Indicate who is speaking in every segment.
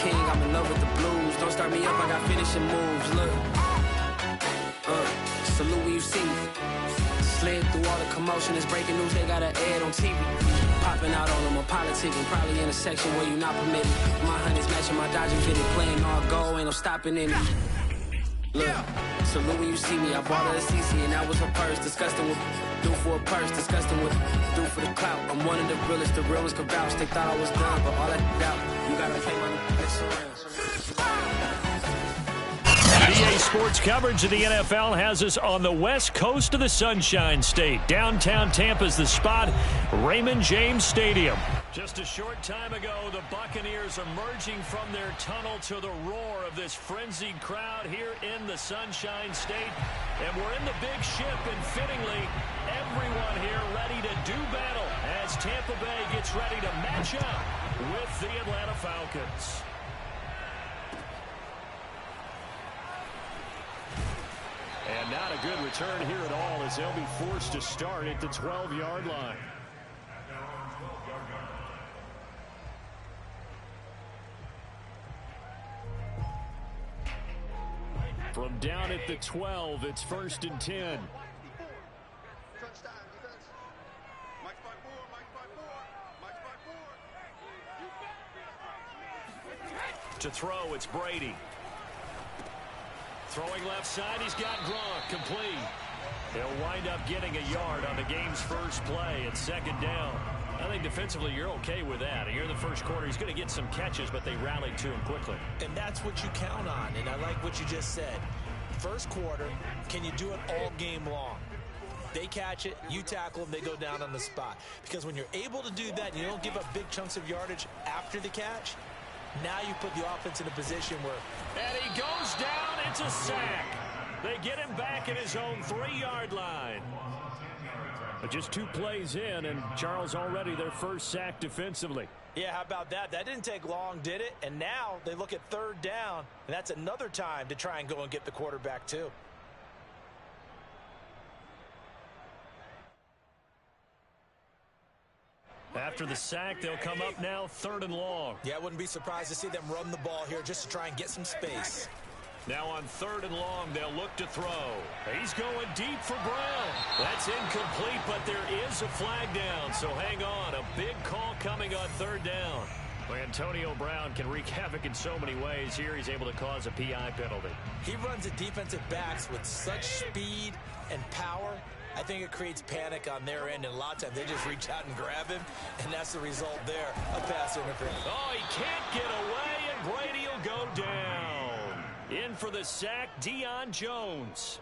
Speaker 1: king, I'm in love with the blues. Don't start me up, I got finishing moves. Look, salute when you see me. Slid through all the commotion, it's breaking news, they got an ad on TV. Popping out on them, I'm politicking, probably in a section where you not permitted. My honey's matching my Dodger fitted, playing all go, ain't no stopping in it. Look, salute when you see me, I bought her a CC and that was her purse. Disgusting with do for a purse, disgusting with do for the clout. I'm one of the realest, the realest could vouch. They thought I was done, but all I doubt, you gotta pay money to get around.
Speaker 2: EA Sports coverage of the NFL has us on the west coast of the Sunshine State. Downtown Tampa's the spot, Raymond James Stadium. Just a short time ago, the Buccaneers emerging from their tunnel to the roar of this frenzied crowd here in the Sunshine State. And we're in the big ship, and fittingly, everyone here ready to do battle as Tampa Bay gets ready to match up with the Atlanta Falcons. And not a good return here at all as they'll be forced to start at the 12-yard line. From down at the 12, it's 1st and 10. To throw, it's Brady. Throwing left side, he's got Gronk, complete. He'll wind up getting a yard on the game's first play at 2nd down. I think defensively you're okay with that. Here in the first quarter, he's going to get some catches, but they rallied to him quickly.
Speaker 3: And that's what you count on, and I like what you just said. First quarter, can you do it all game long? They catch it, you tackle them, they go down on the spot. Because when you're able to do that and you don't give up big chunks of yardage after the catch, now you put the offense in a position where...
Speaker 2: And he goes down, it's a sack. They get him back at his own 3-yard line. But just 2 plays in, and Charles already their first sack defensively.
Speaker 3: Yeah, how about that? That didn't take long, did it? And now they look at 3rd down, and that's another time to try and go and get the quarterback too.
Speaker 2: After the sack, they'll come up now 3rd and long.
Speaker 3: Yeah, I wouldn't be surprised to see them run the ball here just to try and get some space.
Speaker 2: Now on 3rd and long, they'll look to throw. He's going deep for Brown. That's incomplete, but there is a flag down, so hang on. A big call coming on 3rd down. Well, Antonio Brown can wreak havoc in so many ways. Here he's able to cause a PI penalty.
Speaker 3: He runs at defensive backs with such speed and power. I think it creates panic on their end, and a lot of times they just reach out and grab him, and that's the result there, a pass interference.
Speaker 2: Oh, he can't get away, and Brady will go down. In for the sack, Deion Jones.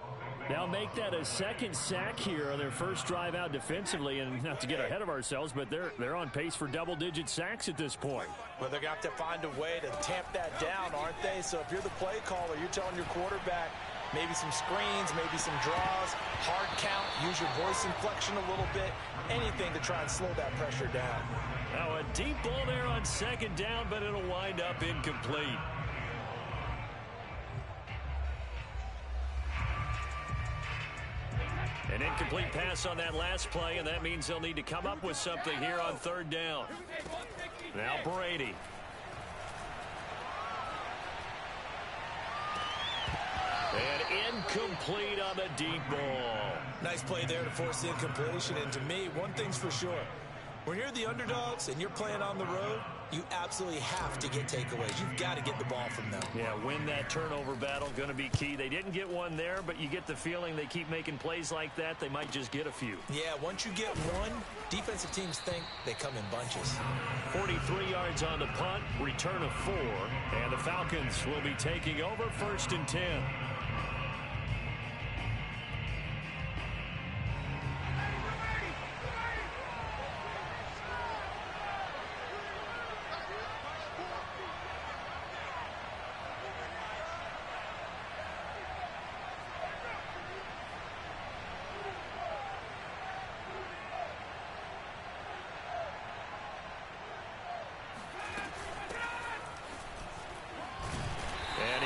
Speaker 2: Now make that a 2nd sack here on their first drive out defensively, and not to get ahead of ourselves, but they're on pace for double-digit sacks at this point.
Speaker 3: Well, they're going to have to find a way to tamp that down, aren't they? So if you're the play caller, you're telling your quarterback, maybe some screens, maybe some draws, hard count, use your voice inflection a little bit, anything to try and slow that pressure down.
Speaker 2: Now a deep ball there on 2nd down, but it'll wind up incomplete. An incomplete pass on that last play, and that means they'll need to come up with something here on 3rd down. Now Brady. And incomplete on the deep ball.
Speaker 3: Nice play there to force the incompletion. And to me, one thing's for sure. When you're the underdogs and you're playing on the road, you absolutely have to get takeaways. You've got to get the ball from them.
Speaker 2: Yeah, win that turnover battle, going to be key. They didn't get one there, but you get the feeling they keep making plays like that, they might just get a few.
Speaker 3: Yeah, once you get one, defensive teams think they come in bunches.
Speaker 2: 43 yards on the punt, return of 4, and the Falcons will be taking over 1st and 10.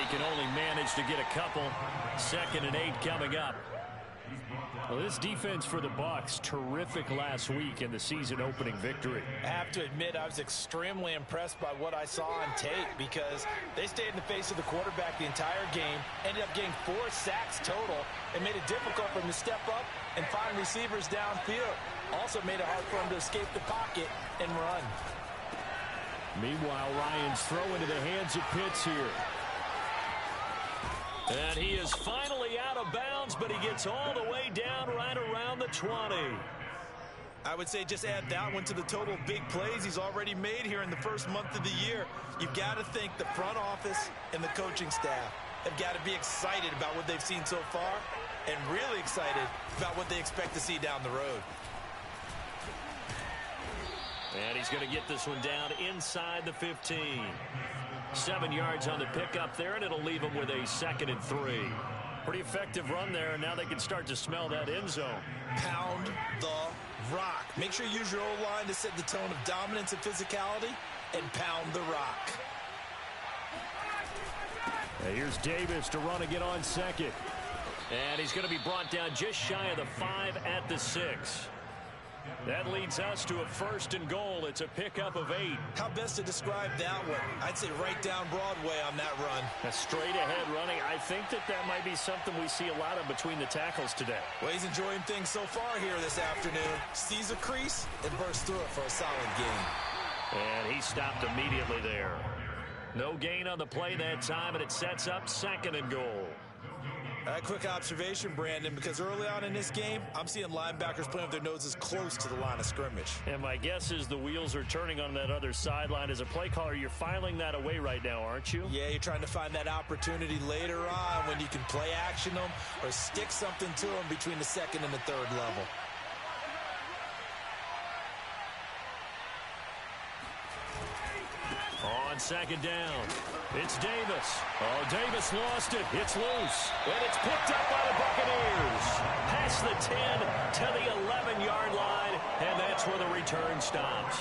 Speaker 2: Can only manage to get a couple. 2nd and 8 coming up. Well, this defense for the Bucs, terrific last week in the season-opening victory.
Speaker 3: I have to admit, I was extremely impressed by what I saw on tape because they stayed in the face of the quarterback the entire game, ended up getting 4 sacks total, and made it difficult for him to step up and find receivers downfield. Also made it hard for him to escape the pocket and run.
Speaker 2: Meanwhile, Ryan's throw into the hands of Pitts here. And he is finally out of bounds, but he gets all the way down right around the 20.
Speaker 3: I would say just add that one to the total big plays he's already made here in the first month of the year. You've got to think the front office and the coaching staff have got to be excited about what they've seen so far and really excited about what they expect to see down the road.
Speaker 2: And he's going to get this one down inside the 15. 7 yards on the pickup there, and it'll leave him with a 2nd and 3. Pretty effective run there, and now they can start to smell that end zone.
Speaker 3: Pound the rock. Make sure you use your O-line to set the tone of dominance and physicality, and pound the rock.
Speaker 2: And here's Davis to run again on 2nd. And he's going to be brought down just shy of the 5 at the 6. That leads us to a 1st and goal. It's a pickup of 8.
Speaker 3: How best to describe that one? I'd say right down Broadway on that run.
Speaker 2: A straight-ahead running. I think that might be something we see a lot of between the tackles today.
Speaker 3: Well, he's enjoying things so far here this afternoon. Sees a crease and bursts through it for a solid gain.
Speaker 2: And he stopped immediately there. No gain on the play that time, and it sets up 2nd and goal.
Speaker 3: A quick observation, Brandon, because early on in this game, I'm seeing linebackers playing with their noses close to the line of scrimmage.
Speaker 2: And my guess is the wheels are turning on that other sideline. As a play caller, you're filing that away right now, aren't you?
Speaker 3: Yeah, you're trying to find that opportunity later on when you can play action them or stick something to them between the 2nd and the 3rd level.
Speaker 2: On 2nd down, it's Davis. Oh, Davis lost it. It's loose. And it's picked up by the Buccaneers. Past the 10 to the 11-yard line, and that's where the return stops.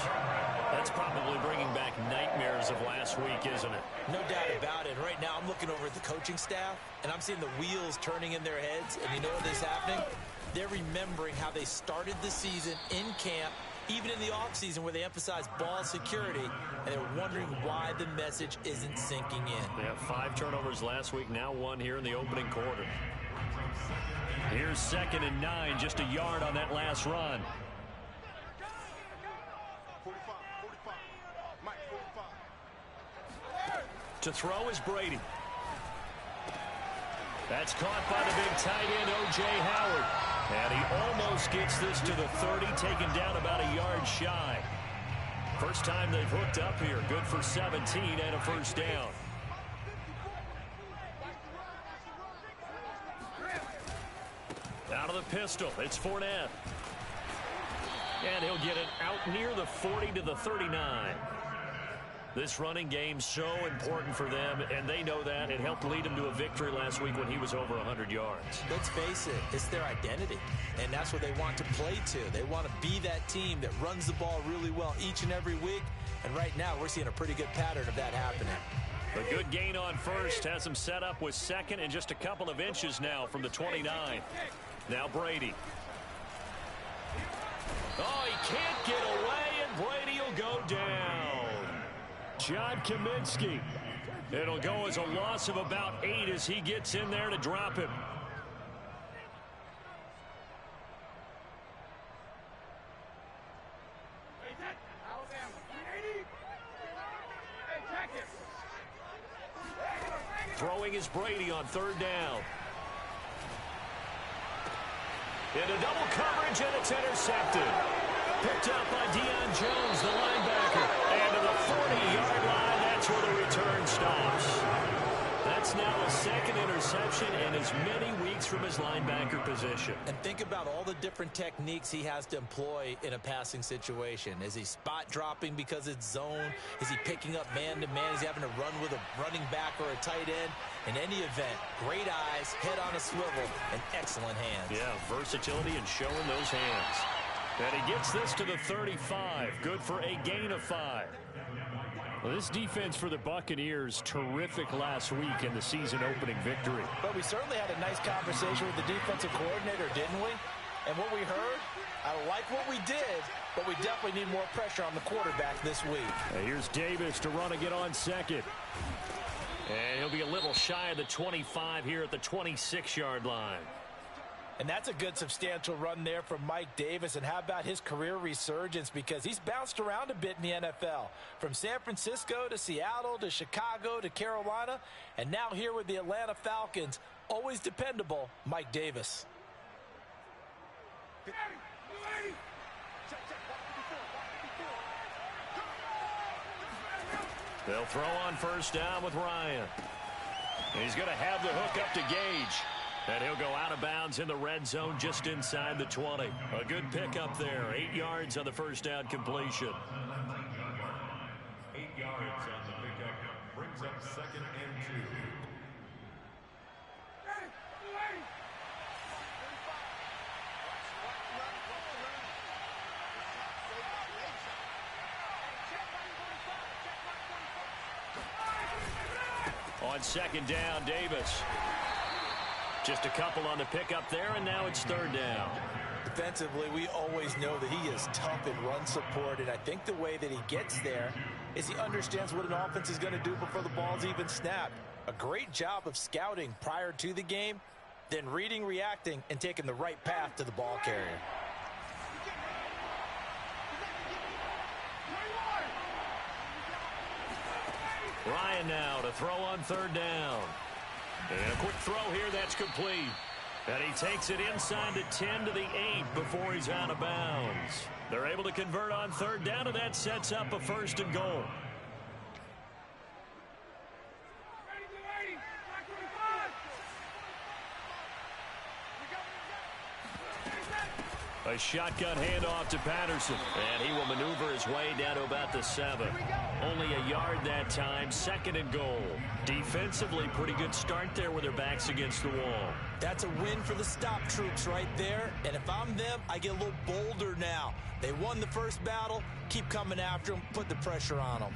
Speaker 2: That's probably bringing back nightmares of last week, isn't it?
Speaker 3: No doubt about it. Right now, I'm looking over at the coaching staff, and I'm seeing the wheels turning in their heads. And you know what is happening? They're remembering how they started the season in camp, even in the offseason where they emphasized ball security, and they're wondering why the message isn't sinking in.
Speaker 2: They have 5 turnovers last week, now 1 here in the opening quarter. Here's 2nd and 9, just a yard on that last run. To throw is Brady. That's caught by the big tight end, O.J. Howard. And he almost gets this to the 30, taken down about a yard shy. First time they've hooked up here. Good for 17 and a 1st down. Out of the pistol, it's Fournette. And he'll get it out near the 40 to the 39. This running game so important for them, and they know that. It helped lead them to a victory last week when he was over 100 yards.
Speaker 3: Let's face it, it's their identity, and that's what they want to play to. They want to be that team that runs the ball really well each and every week, and right now we're seeing a pretty good pattern of that happening.
Speaker 2: A good gain on 1st has them set up with 2nd and just a couple of inches now from the 29. Now Brady. Oh, he can't get away, and Brady will go down. John Kaminsky. It'll go as a loss of about 8 as he gets in there to drop him. Throwing is Brady on 3rd down. Into double coverage, and it's intercepted. Picked up by Deion Jones, the linebacker. And to the 40-yard line, that's where the return stops. That's now a 2nd interception and as many weeks from his linebacker position. And think about all the different techniques he has to employ in a passing situation. Is he spot dropping because it's zone? Is he picking up man-to-man? Is he having to run with a running back or a tight end? In any event, great eyes, head on a swivel, and excellent hands. Yeah, versatility and showing those hands. And he gets this to the 35. Good for a gain of 5. Well, this defense for the Buccaneers, terrific last week in the season-opening victory.
Speaker 3: But we certainly had a nice conversation with the defensive coordinator, didn't we? And what we heard, I like what we did, but we definitely need more pressure on the quarterback this week.
Speaker 2: Here's Davis to run again on second. And he'll be a little shy of the 25 here at the 26-yard line.
Speaker 3: And that's a good substantial run there from Mike Davis. And how about his career resurgence? Because he's bounced around a bit in the NFL. From San Francisco to Seattle to Chicago to Carolina. And now here with the Atlanta Falcons, always dependable, Mike Davis.
Speaker 2: They'll throw on first down with Ryan. He's going to have the hook up to Gage. And he'll go out of bounds in the red zone just inside the 20. A good pickup there. 8 yards on the first down completion.
Speaker 4: 8 yards on the pickup. Brings up 2nd and 2.
Speaker 2: On second down, Davis. Just a couple on the pickup there, and now it's third down.
Speaker 3: Defensively, we always know that he is tough in run support, and I think the way that he gets there is he understands what an offense is going to do before the ball's even snapped. A great job of scouting prior to the game, then reading, reacting, and taking the right path to the ball carrier.
Speaker 2: Ryan now to throw on third down. And a quick throw here, that's complete. And he takes it inside the 10 to the 8 before he's out of bounds. They're able to convert on third down, and that sets up a 1st and goal. A shotgun handoff to Patterson. And he will maneuver his way down to about the 7. Only a yard that time, 2nd and goal. Defensively, pretty good start there with their backs against the wall.
Speaker 3: That's a win for the stop troops right there. And if I'm them, I get a little bolder now. They won the first battle. Keep coming after them. Put the pressure on them.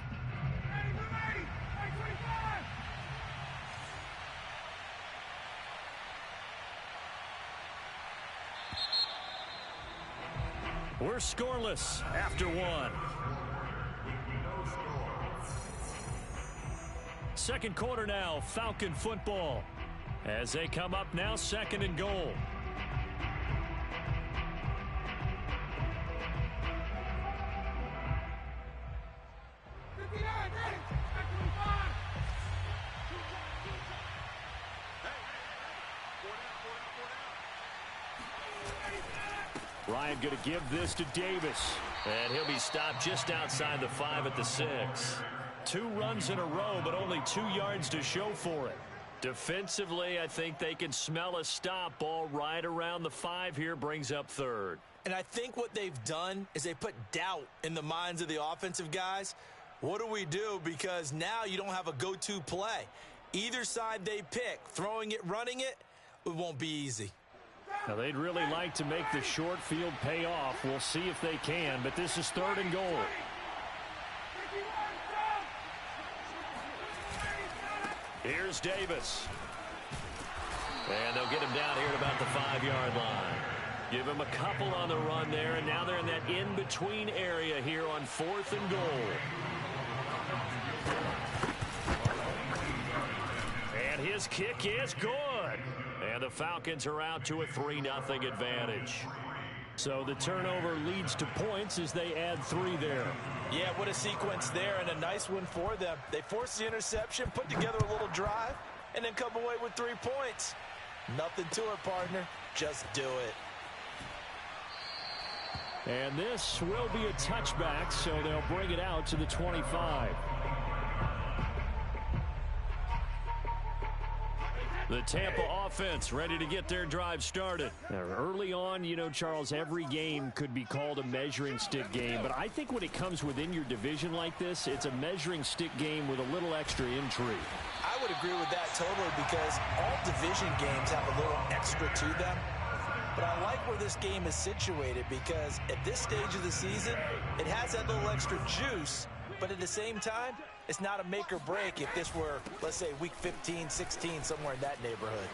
Speaker 2: We're scoreless after 1. Second quarter now, Falcon football. As they come up now, 2nd and goal. Ryan going to give this to Davis. And he'll be stopped just outside the 5 at the 6. 2 runs in a row, but only 2 yards to show for it. Defensively, I think they can smell a stop. Ball right around the 5 here, brings up 3rd.
Speaker 3: And I think what they've done is they put doubt in the minds of the offensive guys. What do we do? Because now you don't have a go-to play. Either side they pick, throwing it, running it, it won't be easy.
Speaker 2: Now, they'd really like to make the short field pay off. We'll see if they can, but this is 3rd and goal. Here's Davis. And they'll get him down here at about the 5-yard line. Give him a couple on the run there, and now they're in that in-between area here on 4th and goal. And his kick is good. And the Falcons are out to a 3-0 advantage. So the turnover leads to points as they add 3 there.
Speaker 3: Yeah, what a sequence there, and a nice one for them. They force the interception, put together a little drive, and then come away with 3 points. Nothing to it, partner. Just do it.
Speaker 2: And this will be a touchback, so they'll bring it out to the 25. The Tampa offense ready to get their drive started. Now, early on, you know, Charles, every game could be called a measuring stick game. But I think when it comes within your division like this, it's a measuring stick game with a little extra intrigue.
Speaker 3: I would agree with that totally because all division games have a little extra to them. But I like where this game is situated because at this stage of the season, it has that little extra juice. But at the same time, it's not a make or break if this were, let's say, week 15, 16, somewhere in that neighborhood.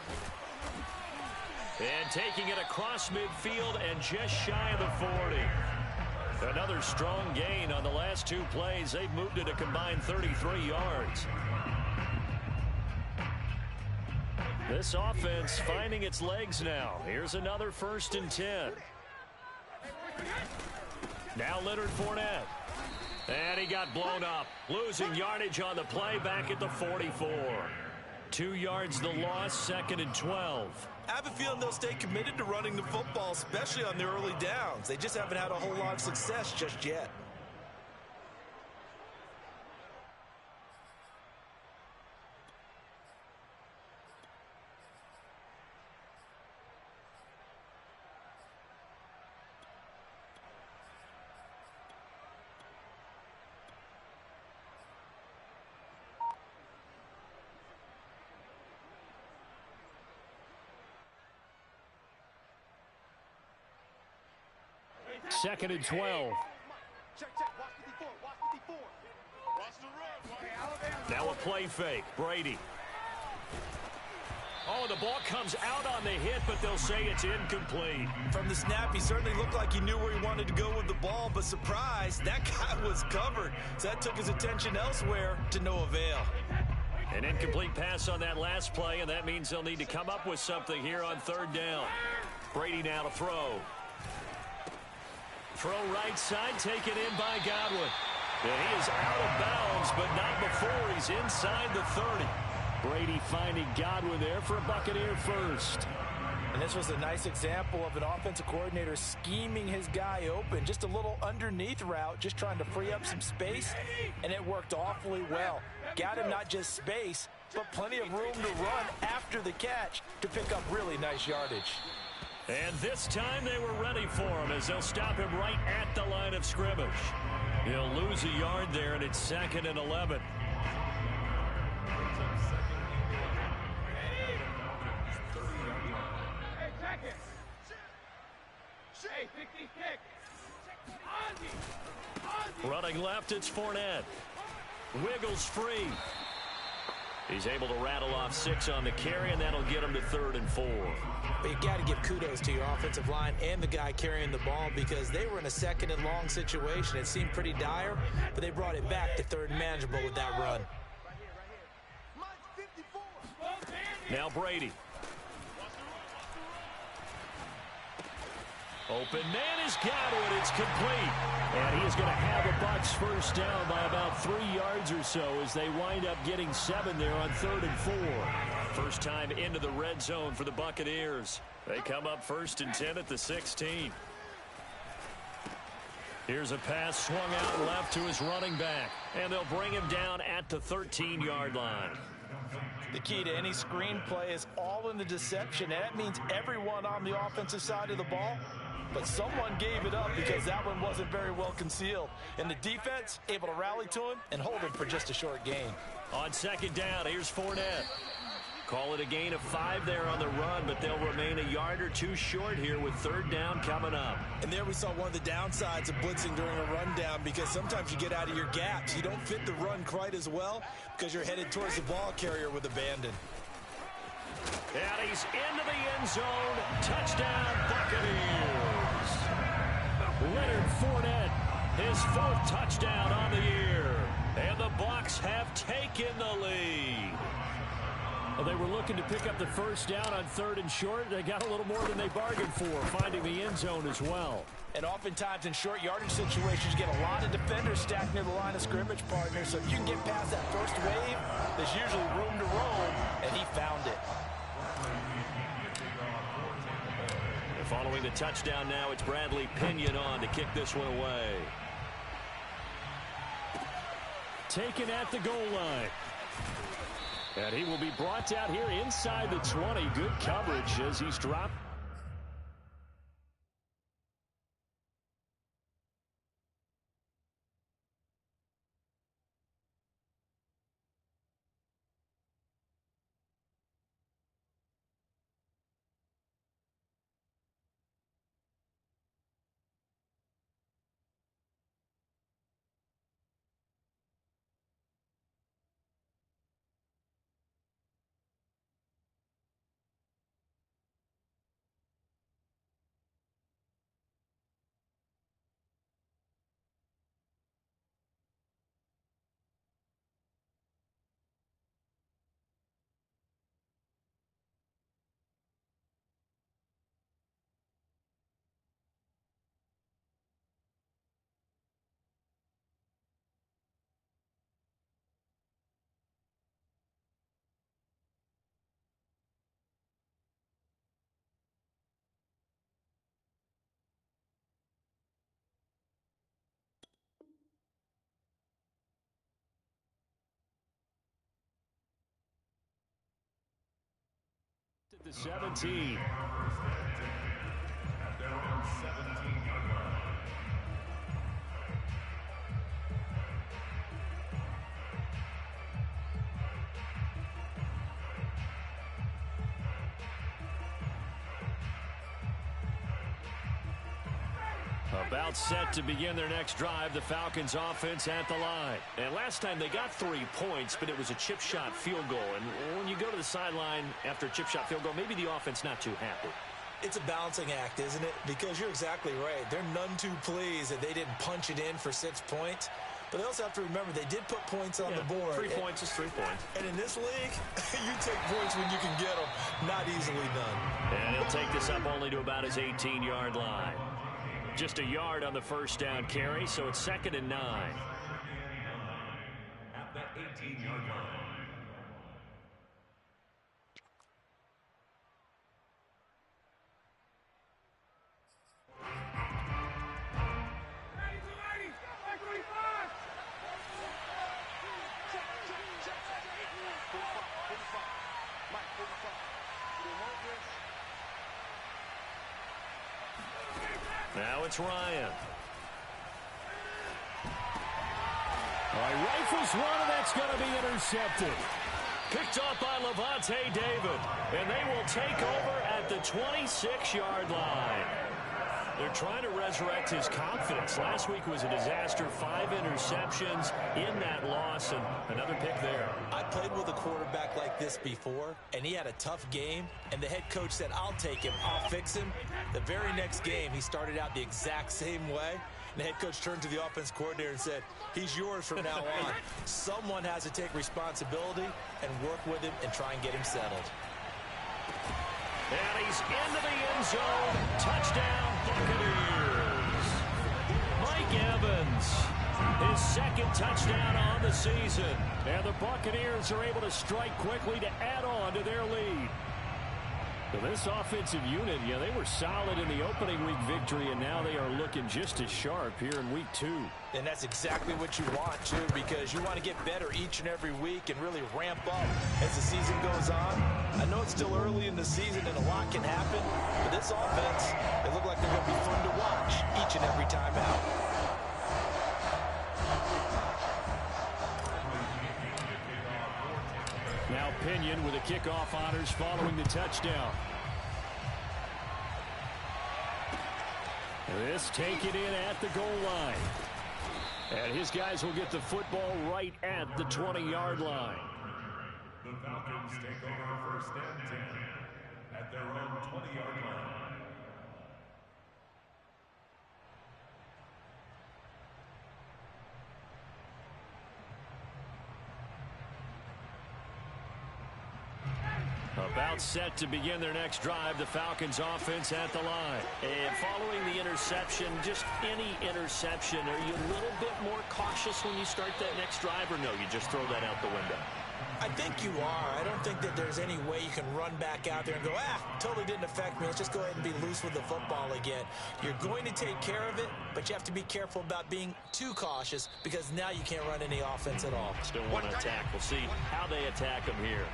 Speaker 2: And taking it across midfield and just shy of the 40. Another strong gain on the last 2 plays. They've moved it a combined 33 yards. This offense finding its legs now. Here's another 1st and 10. Now Leonard Fournette. And he got blown up. Losing yardage on the play back at the 44. 2 yards the loss, 2nd and 12.
Speaker 3: I have a feeling they'll stay committed to running the football, especially on the early downs. They just haven't had a whole lot of success just yet.
Speaker 2: Second and 12. Now a play fake. Brady. Oh, the ball comes out on the hit, but they'll say it's incomplete.
Speaker 3: From the snap, he certainly looked like he knew where he wanted to go with the ball, but surprise, that guy was covered. So that took his attention elsewhere to no avail.
Speaker 2: An incomplete pass on that last play, and that means they'll need to come up with something here on 3rd down. Brady now to throw. Throw right side, taken in by Godwin. And he is out of bounds, but not before he's inside the 30. Brady finding Godwin there for a Buccaneer first.
Speaker 3: And this was a nice example of an offensive coordinator scheming his guy open. Just a little underneath route, just trying to free up some space, and it worked awfully well. Got him not just space, but plenty of room to run after the catch to pick up really nice yardage.
Speaker 2: And this time they were ready for him as they'll stop him right at the line of scrimmage. He'll lose a yard there, and it's 2nd and 11. Running left, it's Fournette. Wiggles free. He's able to rattle off 6 on the carry, and that'll get him to 3rd and 4.
Speaker 3: But you got to give kudos to your offensive line and the guy carrying the ball because they were in a 2nd and long situation. It seemed pretty dire, but they brought it back to 3rd and manageable with that run.
Speaker 2: Now Brady. Open man is Godwin. It's complete. And he is going to have a Bucs first down by about 3 yards or so as they wind up getting 7 there on 3rd and 4. First time into the red zone for the Buccaneers. They come up 1st and 10 at the 16. Here's a pass swung out left to his running back. And they'll bring him down at the 13-yard line.
Speaker 3: The key to any screenplay is all in the deception, and that means everyone on the offensive side of the ball. But someone gave it up because that one wasn't very well concealed. And the defense able to rally to him and hold him for just a short gain.
Speaker 2: On 2nd down, here's Fournette. Call it a gain of 5 there on the run, but they'll remain a yard or 2 short here with 3rd down coming up.
Speaker 3: And there we saw one of the downsides of blitzing during a rundown because sometimes you get out of your gaps. You don't fit the run quite as well because you're headed towards the ball carrier with abandon.
Speaker 2: And he's into the end zone. Touchdown, Buccaneers. Leonard Fournette, his 4th touchdown on the year. And the Bucs have taken the lead. Well, they were looking to pick up the first down on 3rd and short. They got a little more than they bargained for, finding the end zone as well.
Speaker 3: And oftentimes in short yardage situations, you get a lot of defenders stacked near the line of scrimmage, partner. So if you can get past that first wave, there's usually room to roam, and he found it.
Speaker 2: Following the touchdown now, it's Bradley Pinion on to kick this one away. Taken at the goal line. And he will be brought down here inside the 20. Good coverage as he's dropped. The 17.
Speaker 4: At their own 17-yard line.
Speaker 2: About set to begin their next drive, the Falcons offense at the line. And last time they got 3 points, but it was a chip shot field goal. And when you go to the sideline after a chip shot field goal, maybe the offense not too happy.
Speaker 3: It's a balancing act, isn't it? Because you're exactly right. They're none too pleased that they didn't punch it in for 6 points. But they also have to remember they did put points on the board.
Speaker 2: 3 points is 3 points.
Speaker 3: And in this league, you take points when you can get them. Not easily done.
Speaker 2: And he'll take this up only to about his 18-yard line. Just a yard on the first down carry, so it's 2nd and 9.
Speaker 4: At the 18-yard line.
Speaker 2: Now it's Ryan. Rifles one, and that's going to be intercepted. Picked off by Levante David, and they will take over at the 26-yard line. They're trying to resurrect his confidence. Last week was a disaster. 5 interceptions in that loss, and another pick there.
Speaker 3: I played with a quarterback like this before, and he had a tough game, and the head coach said, I'll take him, I'll fix him. The very next game, he started out the exact same way, and the head coach turned to the offense coordinator and said, he's yours from now on. Someone has to take responsibility and work with him and try and get him settled.
Speaker 2: And he's into the end zone. Touchdown, Buccaneers. Mike Evans, his 2nd touchdown on the season. And the Buccaneers are able to strike quickly to add on to their lead. So this offensive unit, they were solid in the opening week victory, and now they are looking just as sharp here in week 2.
Speaker 3: And that's exactly what you want, too, because you want to get better each and every week and really ramp up as the season goes on. I know it's still early in the season and a lot can happen, but this offense, they look like they're going to be fun to watch each and every time out.
Speaker 2: Now Pinion with the kickoff honors following the touchdown. This taken in at the goal line. And his guys will get the football right at the 20-yard line.
Speaker 4: The Falcons take over 1st and 10 at their own 20-yard line.
Speaker 2: About set to begin their next drive, the Falcons offense at the line. And following the interception, just any interception, are you a little bit more cautious when you start that next drive, or no, you just throw that out the window?
Speaker 3: I think you are. I don't think that there's any way you can run back out there and go, totally didn't affect me. Let's just go ahead and be loose with the football again. You're going to take care of it, but you have to be careful about being too cautious because now you can't run any offense at all.
Speaker 2: Still want to attack. We'll see how they attack them here.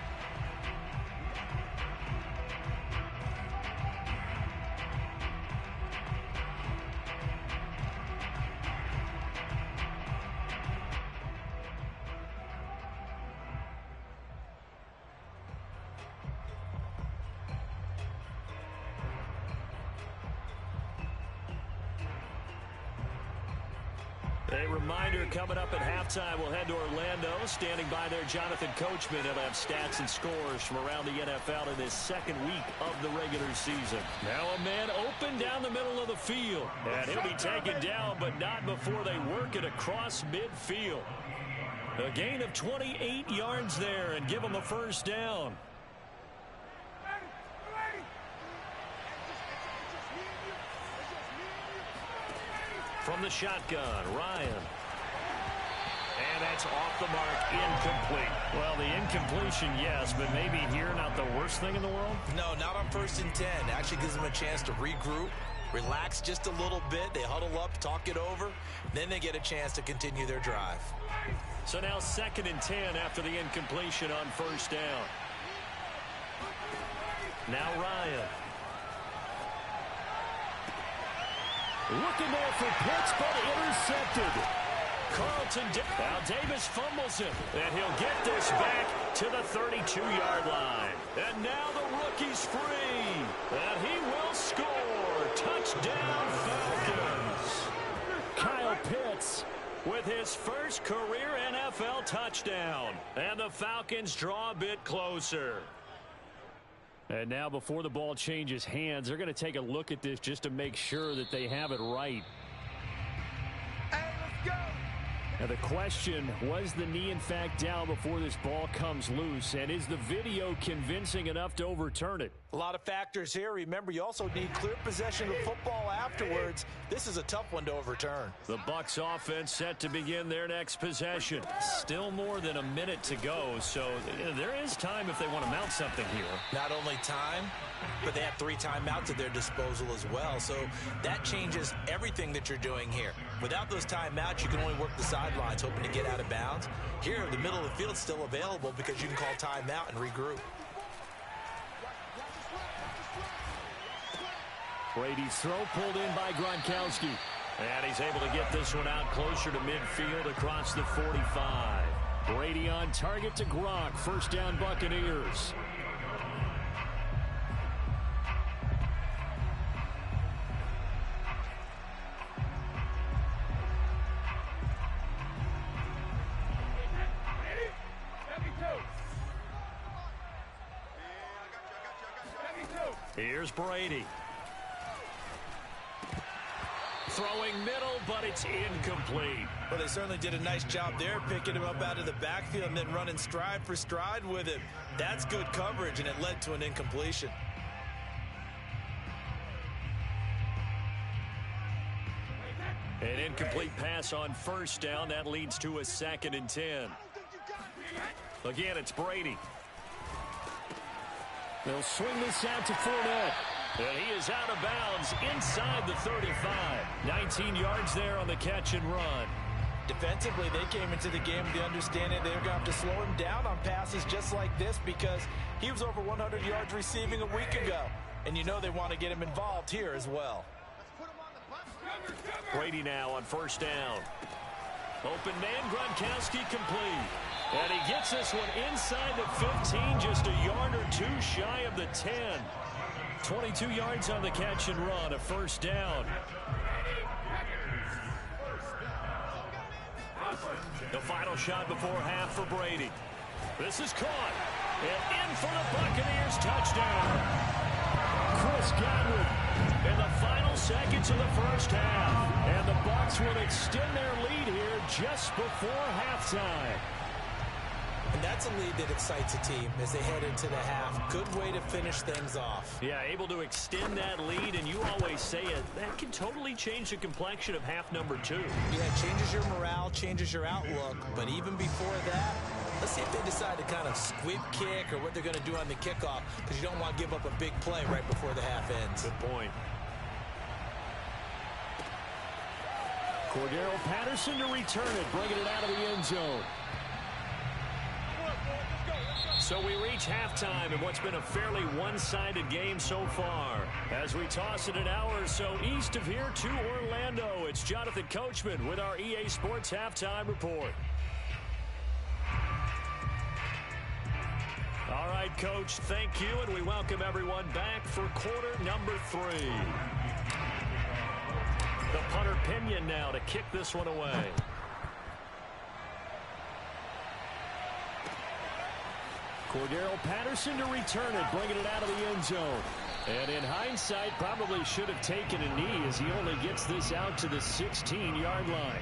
Speaker 2: A reminder, coming up at halftime, we'll head to Orlando. Standing by there, Jonathan Coachman. He'll have stats and scores from around the NFL in this 2nd week of the regular season. Now a man open down the middle of the field. And he'll be taken down, but not before they work it across midfield. A gain of 28 yards there and give him a 1st down. From the shotgun, Ryan. And that's off the mark, incomplete. Well, the incompletion, yes, but maybe here not the worst thing in the world?
Speaker 3: No, not on 1st and 10. Actually gives them a chance to regroup, relax just a little bit. They huddle up, talk it over. Then they get a chance to continue their drive.
Speaker 2: So now 2nd and 10 after the incompletion on 1st down. Now Ryan. Looking there for Pitts, but intercepted. Carlton, now Davis fumbles him, and he'll get this back to the 32-yard line. And now the rookie's free, and he will score. Touchdown, Falcons. Kyle Pitts with his first career NFL touchdown, and the Falcons draw a bit closer. And now before the ball changes hands, they're going to take a look at this just to make sure that they have it right. Now the question, was the knee in fact down before this ball comes loose? And is the video convincing enough to overturn it?
Speaker 3: A lot of factors here. Remember, you also need clear possession of football afterwards. This is a tough one to overturn.
Speaker 2: The Bucs offense set to begin their next possession. Still more than a minute to go, so there is time if they want to mount something here.
Speaker 3: Not only time, but they have 3 timeouts at their disposal as well. So that changes everything that you're doing here. Without those timeouts, you can only work the sidelines, hoping to get out of bounds. Here, the middle of the field is still available because you can call timeout and regroup.
Speaker 2: Brady's throw pulled in by Gronkowski. And he's able to get this one out closer to midfield across the 45. Brady on target to Gronk. First down, Buccaneers. Here's Brady. Throwing middle, but it's incomplete.
Speaker 3: Well, they certainly did a nice job there, picking him up out of the backfield and then running stride for stride with him. That's good coverage, and it led to an incompletion.
Speaker 2: An incomplete pass on first down. That leads to a 2nd and 10. Again, it's Brady. They'll swing this out to Fournette. And he is out of bounds inside the 35. 19 yards there on the catch and run.
Speaker 3: Defensively, they came into the game with the understanding they were going to have to slow him down on passes just like this because he was over 100 yards receiving a week ago. And you know they want to get him involved here as well.
Speaker 2: Brady now on first down. Open man, Gronkowski complete. And he gets this one inside the 15, just a yard or 2 shy of the 10. 22 yards on the catch and run, a first down. The final shot before half for Brady. This is caught. And in for the Buccaneers, touchdown. Chris Godwin in the final seconds of the first half. And the Bucs will extend their lead here just before halftime.
Speaker 3: And that's a lead that excites a team as they head into the half. Good way to finish things off.
Speaker 2: Yeah, able to extend that lead, and you always say it, that can totally change the complexion of half number 2.
Speaker 3: Yeah, it changes your morale, changes your outlook. But even before that, let's see if they decide to kind of squib kick or what they're going to do on the kickoff, because you don't want to give up a big play right before the half ends.
Speaker 2: Good point. Cordero Patterson to return it, bringing it out of the end zone. So we reach halftime in what's been a fairly one-sided game so far. As we toss it an hour or so east of here to Orlando, it's Jonathan Coachman with our EA Sports Halftime Report. All right, Coach, thank you, and we welcome everyone back for quarter number 3. The punter Pinion now to kick this one away. Cordero Patterson to return it, bringing it out of the end zone. And in hindsight, probably should have taken a knee as he only gets this out to the 16-yard line.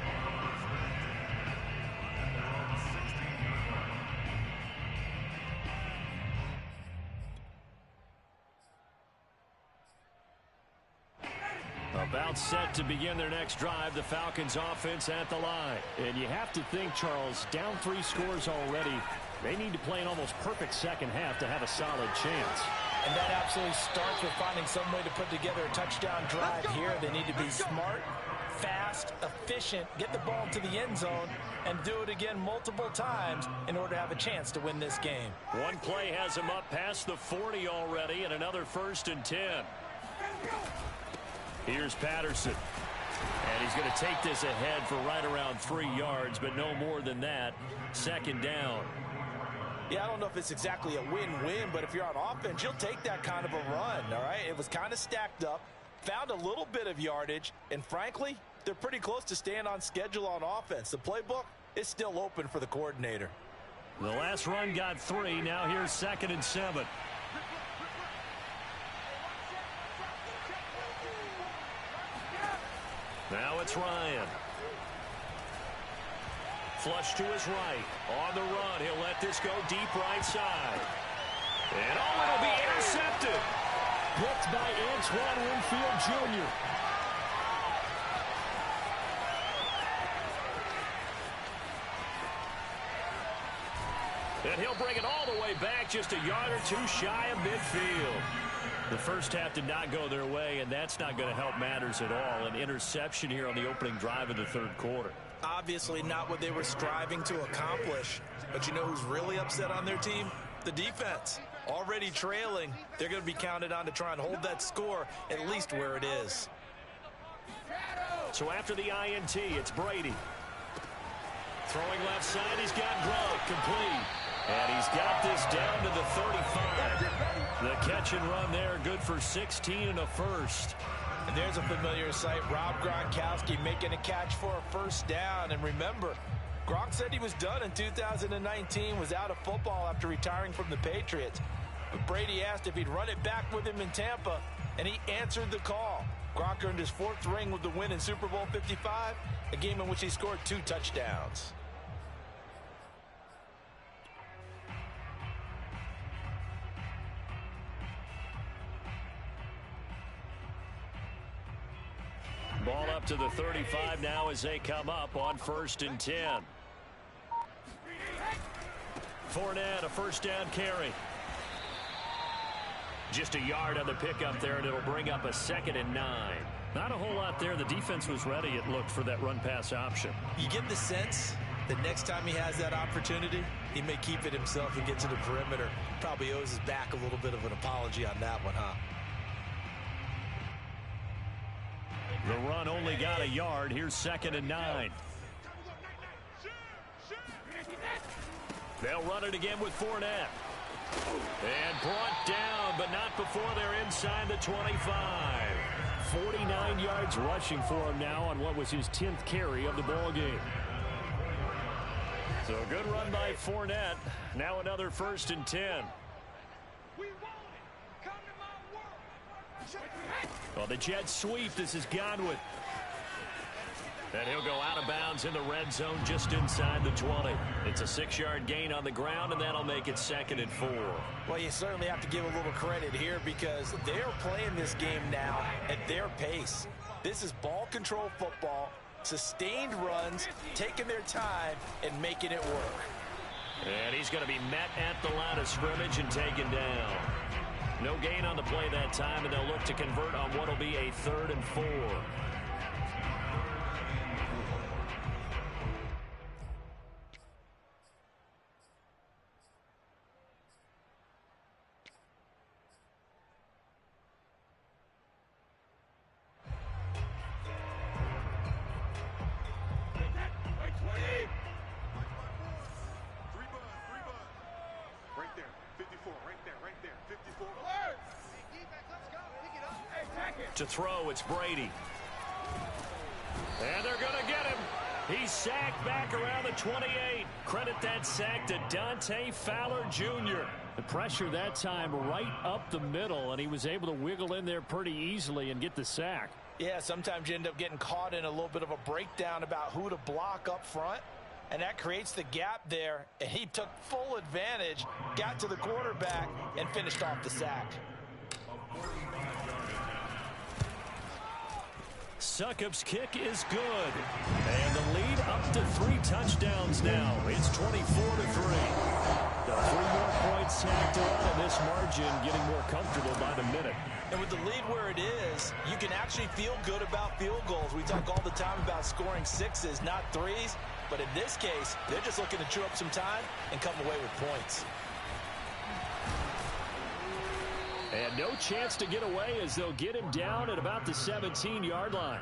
Speaker 2: About set to begin their next drive, the Falcons offense at the line. And you have to think, Charles, down 3 scores already. They need to play an almost perfect second half to have a solid chance.
Speaker 3: And that absolutely starts with finding some way to put together a touchdown drive here. They need to be smart, fast, efficient, get the ball to the end zone, and do it again multiple times in order to have a chance to win this game.
Speaker 2: One play has him up past the 40 already, and another 1st and 10. Here's Patterson. And he's going to take this ahead for right around 3 yards, but no more than that. 2nd down.
Speaker 3: Yeah, I don't know if it's exactly a win-win, but if you're on offense, you'll take that kind of a run, all right? It was kind of stacked up, found a little bit of yardage, and frankly, they're pretty close to staying on schedule on offense. The playbook is still open for the coordinator.
Speaker 2: The last run got 3. Now here's 2nd and 7. Now it's Ryan. Flush to his right. On the run. He'll let this go deep right side. And it'll be intercepted.
Speaker 5: Picked by Antoine Winfield Jr.
Speaker 2: And he'll bring it all the way back, just a yard or 2 shy of midfield. The first half did not go their way, and that's not going to help matters at all. An interception here on the opening drive of the 3rd quarter.
Speaker 3: Obviously not what they were striving to accomplish. But you know who's really upset on their team? The defense. Already trailing. They're going to be counted on to try and hold that score at least where it is.
Speaker 2: So after the INT, it's Brady. Throwing left side, he's got Gronk complete. And he's got this down to the 35. The catch and run there, good for 16 and a 1st.
Speaker 3: And there's a familiar sight. Rob Gronkowski making a catch for a 1st down. And remember, Gronk said he was done in 2019, was out of football after retiring from the Patriots. But Brady asked if he'd run it back with him in Tampa, and he answered the call. Gronk earned his 4th ring with the win in Super Bowl 55, a game in which he scored 2 touchdowns.
Speaker 2: Ball up to the 35 now as they come up on 1st and 10. Fournette, a 1st down carry. Just a yard on the pickup there, and it'll bring up a 2nd and 9. Not a whole lot there. The defense was ready, it looked, for that run-pass option.
Speaker 3: You get the sense that next time he has that opportunity, he may keep it himself and get to the perimeter. Probably owes his back a little bit of an apology on that one, huh?
Speaker 2: The run only got a yard. Here's 2nd and 9. They'll run it again with Fournette. And brought down, but not before they're inside the 25. 49 yards rushing for him now on what was his 10th carry of the ball game. So a good run by Fournette. Now another 1st and 10. Well, the Jets sweep. This is Godwin. And he'll go out of bounds in the red zone just inside the 20. It's a 6-yard gain on the ground, and that'll make it 2nd and 4.
Speaker 3: Well, you certainly have to give a little credit here because they're playing this game now at their pace. This is ball control football, sustained runs, taking their time, and making it work.
Speaker 2: And he's going to be met at the line of scrimmage and taken down. No gain on the play that time, and they'll look to convert on what will be a 3rd and 4. To throw, it's Brady. And they're going to get him. He's sacked back around the 28. Credit that sack to Dante Fowler Jr. The pressure that time right up the middle, and he was able to wiggle in there pretty easily and get the sack.
Speaker 3: Yeah, sometimes you end up getting caught in a little bit of a breakdown about who to block up front, and that creates the gap there, and he took full advantage, got to the quarterback, and finished off the sack.
Speaker 2: Succop's kick is good. And the lead up to 3 touchdowns now. It's 24-3. The 3 more points tacked on, and this margin getting more comfortable by the minute.
Speaker 3: And with the lead where it is, you can actually feel good about field goals. We talk all the time about scoring sixes, not threes. But in this case, they're just looking to chew up some time and come away with points.
Speaker 2: And no chance to get away as they'll get him down at about the 17-yard line.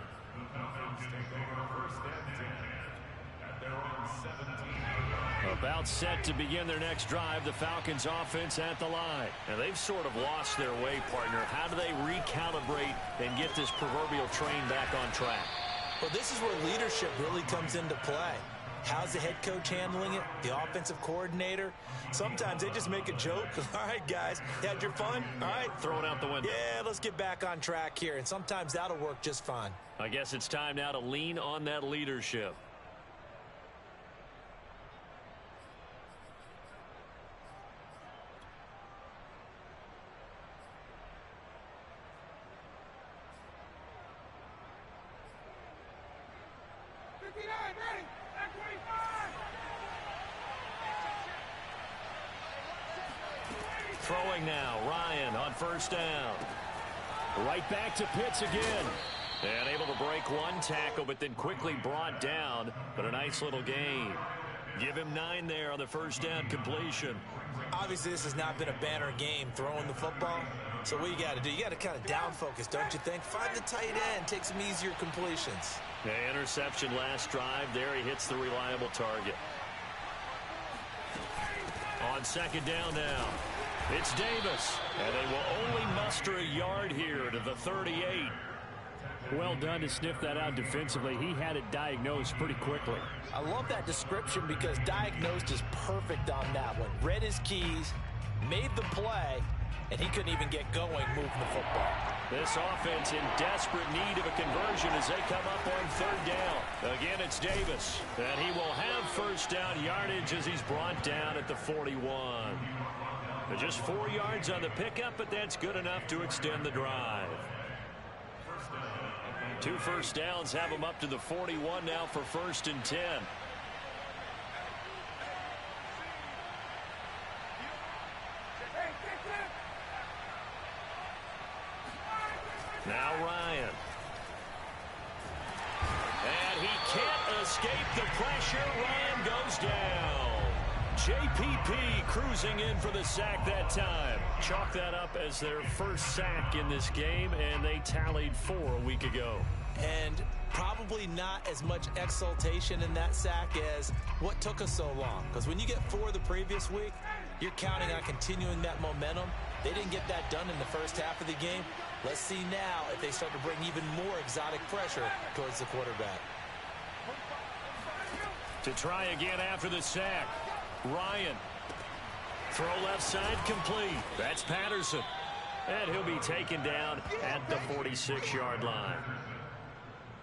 Speaker 2: About set to begin their next drive, the Falcons offense at the line. And they've sort of lost their way, partner. How do they recalibrate and get this proverbial train back on track?
Speaker 3: Well, this is where leadership really comes into play. How's the head coach handling it? The offensive coordinator? Sometimes they just make a joke. All right, guys, had your fun? All right.
Speaker 2: Throw it out the window.
Speaker 3: Yeah, let's get back on track here. And sometimes that'll work just fine.
Speaker 2: I guess it's time now to lean on that leadership. Throwing now, Ryan on first down. Right back to Pitts again. And able to break one tackle, but then quickly brought down. But a nice little gain. Give him 9 there on the first down completion.
Speaker 3: Obviously, this has not been a banner game throwing the football. So what you got to do, you got to kind of down focus, don't you think? Find the tight end, take some easier completions.
Speaker 2: The interception last drive. There he hits the reliable target. On second down now. It's Davis, and they will only muster a yard here to the 38. Well done to sniff that out defensively. He had it diagnosed pretty quickly.
Speaker 3: I love that description because diagnosed is perfect on that one. Read his keys, made the play, and he couldn't even get going moving the football.
Speaker 2: This offense in desperate need of a conversion as they come up on third down. Again, it's Davis, and he will have first down yardage as he's brought down at the 41. Just 4 yards on the pickup, but that's good enough to extend the drive. 2 first downs have him up to the 41 now for 1st and 10. Now Ryan. And he can't escape the pressure. Ryan goes down. JPP cruising in for the sack that time. Chalk that up as their first sack in this game, and they tallied 4 a week ago.
Speaker 3: And probably not as much exultation in that sack as what took us so long. Because when you get 4 the previous week, you're counting on continuing that momentum. They didn't get that done in the first half of the game. Let's see now if they start to bring even more exotic pressure towards the quarterback.
Speaker 2: To try again after the sack. Ryan. Throw left side complete. That's Patterson. And he'll be taken down at the 46-yard line.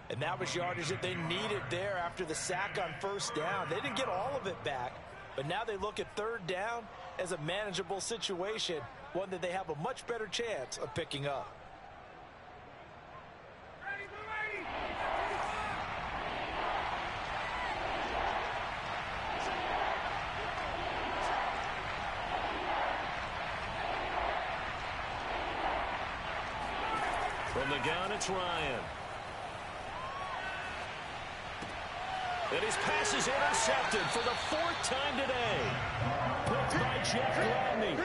Speaker 3: And that was yardage that they needed there after the sack on first down. They didn't get all of it back, but now they look at third down as a manageable situation, one that they have a much better chance of picking up.
Speaker 2: From the gun, it's Ryan. And his pass is intercepted for the 4th time today. Picked by Jeff Gladney.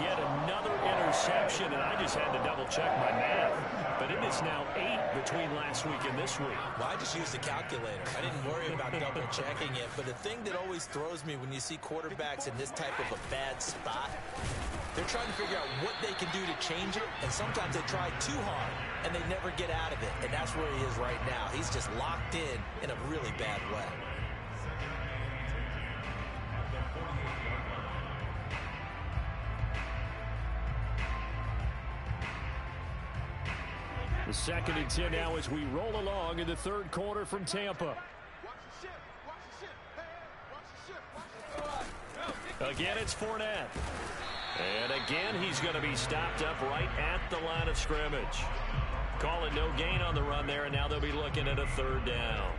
Speaker 2: Yet another interception, and I just had to double-check my math. But it is now 8 between last week and this week.
Speaker 3: Well, I just used a calculator. I didn't worry about double-checking it. But the thing that always throws me when you see quarterbacks in this type of a bad spot, they're trying to figure out what they can do to change it, and sometimes they try too hard, and they never get out of it. And that's where he is right now. He's just locked in a really bad way.
Speaker 2: The 2nd and 10 now as we roll along in the 3rd quarter from Tampa. Again, it's Fournette. And again, he's going to be stopped up right at the line of scrimmage. Call it no gain on the run there, and now they'll be looking at a 3rd down.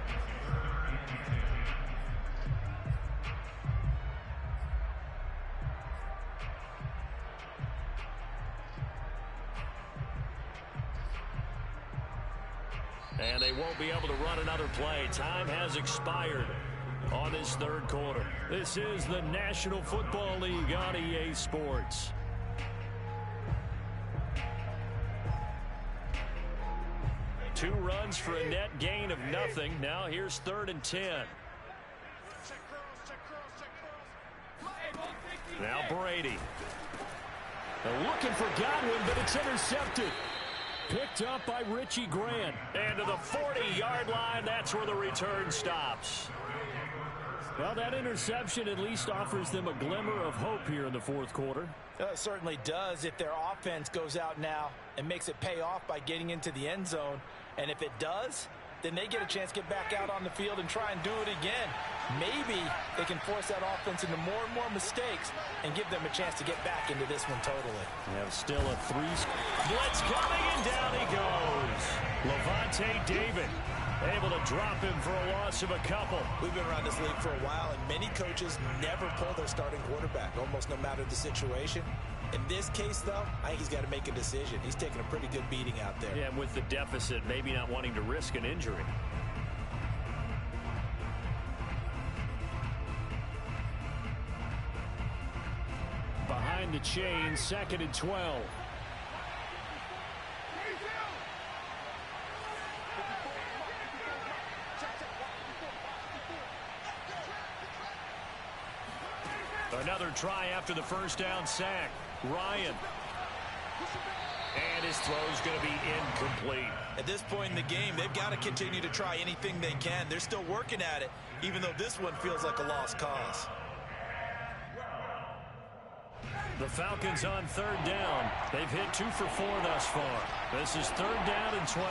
Speaker 2: And they won't be able to run another play. Time has expired on this third quarter. This is the National Football League on EA Sports. Two runs for a net gain of nothing. Now here's 3rd and 10. Now Brady.
Speaker 5: They're looking for Godwin, but it's intercepted. Picked up by Richie Grant.
Speaker 2: And to the 40-yard line, that's where the return stops.
Speaker 5: Well, that interception at least offers them a glimmer of hope here in the fourth quarter.
Speaker 3: It certainly does if their offense goes out now and makes it pay off by getting into the end zone. And if it does, then they get a chance to get back out on the field and try and do it again. Maybe they can force that offense into more and more mistakes and give them a chance to get back into this one totally.
Speaker 2: We have still a blitz coming, and down he goes. Levante David able to drop him for a loss of a couple.
Speaker 3: We've been around this league for a while, and many coaches never pull their starting quarterback, almost no matter the situation. In this case, though, I think he's got to make a decision. He's taking a pretty good beating out there.
Speaker 2: Yeah, with the deficit, maybe not wanting to risk an injury.
Speaker 5: Behind the chain, 2nd and 12.
Speaker 2: Another try after the first down sack. Ryan. And his throw's going to be incomplete.
Speaker 3: At this point in the game, they've got to continue to try anything they can. They're still working at it, even though this one feels like a lost cause.
Speaker 2: The Falcons on 3rd down. They've hit 2 for 4 thus far. This is 3rd down and 12.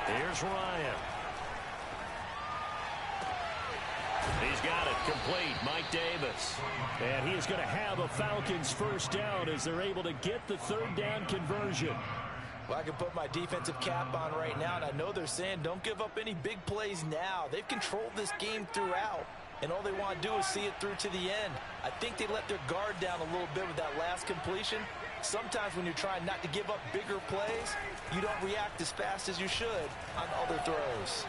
Speaker 2: Here's Ryan. He's got it complete. Mike Davis.
Speaker 5: And he is going to have a Falcons first down as they're able to get the 3rd down conversion.
Speaker 3: Well, I can put my defensive cap on right now, and I know they're saying don't give up any big plays now. They've controlled this game throughout, and all they want to do is see it through to the end. I think they let their guard down a little bit with that last completion. Sometimes when you're trying not to give up bigger plays, you don't react as fast as you should on other throws.